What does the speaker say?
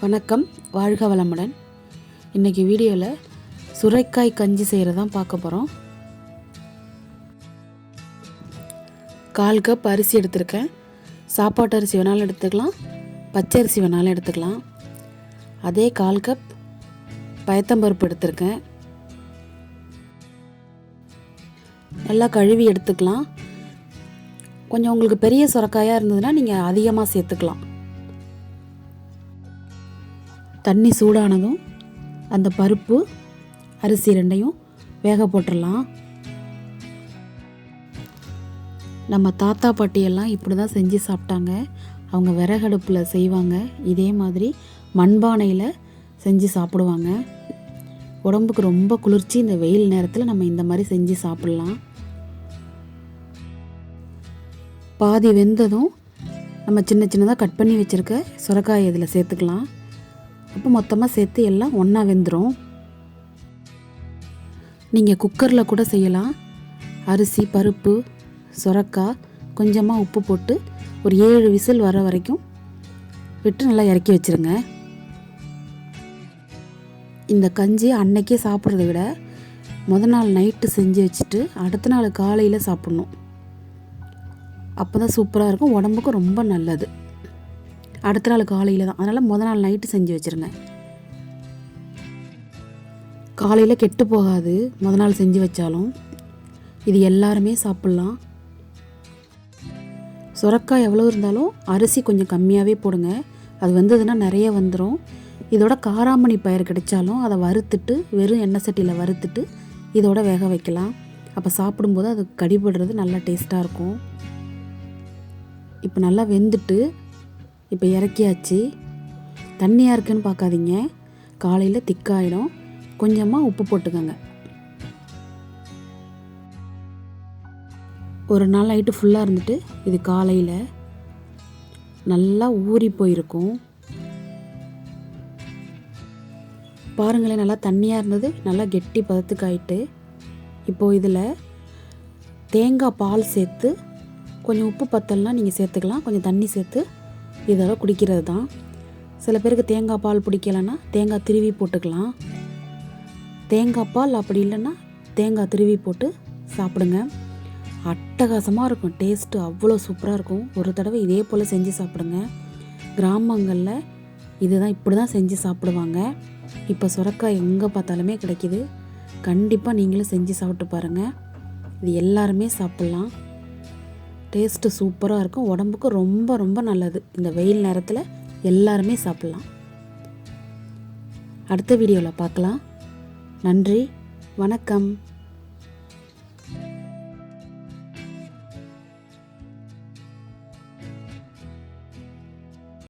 வணக்கம், வாழ்க வளமுடன். இன்றைக்கி வீடியோவில் சுரைக்காய் கஞ்சி செய்கிறதான் பார்க்க போகிறோம். 1/4 கப் அரிசி எடுத்திருக்கேன். சாப்பாட்டு அரிசி வேணாலும் எடுத்துக்கலாம், பச்சை அரிசி வேணாலும் எடுத்துக்கலாம். அதே 1/4 கப் பயத்தம்பருப்பு எடுத்திருக்கேன். நல்லா கழுவி எடுத்துக்கலாம். கொஞ்சம் உங்களுக்கு பெரிய சுரைக்காயாக இருந்ததுன்னா நீங்கள் அதிகமாக சேர்த்துக்கலாம். தண்ணி சூடானதும் அந்த பருப்பு அரிசி ரெண்டையும் வேக போட்டுடலாம். நம்ம தாத்தா பாட்டியெல்லாம் இப்படி தான் செஞ்சு சாப்பிட்டாங்க. அவங்க விறகடுப்பில் செய்வாங்க, இதே மாதிரி மண்பானையில் செஞ்சு சாப்பிடுவாங்க. உடம்புக்கு ரொம்ப குளிர்ச்சி. இந்த வெயில் நேரத்தில் நம்ம இந்த மாதிரி செஞ்சு சாப்பிட்லாம். பாதி வெந்ததும் நம்ம சின்ன சின்னதாக கட் பண்ணி வச்சுருக்க சுரைக்காய் இதில் சேர்த்துக்கலாம். அப்போ மொத்தமாக சேர்த்து எல்லாம் ஒன்றா வெந்துடும். நீங்கள் குக்கரில் கூட செய்யலாம். அரிசி, பருப்பு, சுரைக்காய், கொஞ்சமாக உப்பு போட்டு ஒரு 7 விசில் வர வரைக்கும் விட்டு நல்லா இறக்கி வச்சுருங்க. இந்த கஞ்சி அன்னைக்கே சாப்பிட்றத விட நாள் நைட்டு செஞ்சு வச்சுட்டு அடுத்த நாள் காலையில் சாப்பிட்ணும். அப்போ தான் சூப்பராக இருக்கும், உடம்புக்கும் ரொம்ப நல்லது. அடுத்த நாள் காலையில் தான், அதனால் நாள் நைட்டு செஞ்சு வச்சுருங்க. காலையில் கெட்டு போகாது நாள் செஞ்சு வச்சாலும். இது எல்லாருமே சாப்பிட்லாம். சுரைக்காய் எவ்வளோ இருந்தாலும் அரிசி கொஞ்சம் கம்மியாகவே போடுங்க. அது வந்ததுன்னா நிறைய வந்துடும். இதோட காராமணி பயிர் கிடைச்சாலும் அதை வறுத்துட்டு வெறும் எண்ணெய் சட்டியில் வறுத்துட்டு இதோட வேக வைக்கலாம். அப்போ சாப்பிடும்போது அது கடிபடுறது நல்லா டேஸ்ட்டாக இருக்கும். இப்போ நல்லா வெந்துட்டு இப்போ இறக்கியாச்சு. தண்ணியாக இருக்குன்னு பார்க்காதீங்க, காலையில் திக்காயிடும். கொஞ்சமாக உப்பு போட்டுக்கோங்க. ஒரு நாள் நைட்டு ஃபுல்லாக இருந்துட்டு இது காலையில் நல்லா ஊறி போயிருக்கும். பாருங்களேன், நல்லா தண்ணியாக இருந்தது, நல்லா கெட்டி பதத்துக்கு ஆயிட்டு. இப்போது இதில் தேங்காய் பால் சேர்த்து, கொஞ்சம் உப்பு பத்தலைனா நீங்கள் சேர்த்துக்கலாம், கொஞ்சம் தண்ணி சேர்த்து இதெல்லாம் குடிக்கிறது தான். சில பேருக்கு தேங்காய் பால் பிடிக்கலைன்னா தேங்காய் திருவி போட்டுக்கலாம். தேங்காய் பால் அப்படி இல்லைன்னா தேங்காய் திருவி போட்டு சாப்பிடுங்க. அட்டகாசமாக இருக்கும், டேஸ்ட்டு அவ்வளோ சூப்பராக இருக்கும். ஒரு தடவை இதே போல் செஞ்சு சாப்பிடுங்க. கிராமங்களில் இதுதான், இப்படி தான் செஞ்சு சாப்பிடுவாங்க. இப்போ சுரைக்காய் எங்கே பார்த்தாலுமே கிடைக்கிது. கண்டிப்பாக நீங்களும் செஞ்சு சாப்பிட்டு பாருங்கள். இது எல்லாருமே சாப்பிட்லாம். டேஸ்ட்டு சூப்பராக இருக்கும், உடம்புக்கு ரொம்ப ரொம்ப நல்லது. இந்த வெயில் நேரத்தில் எல்லாருமே சாப்பிட்லாம். அடுத்த வீடியோவில் பார்க்கலாம். நன்றி, வணக்கம்.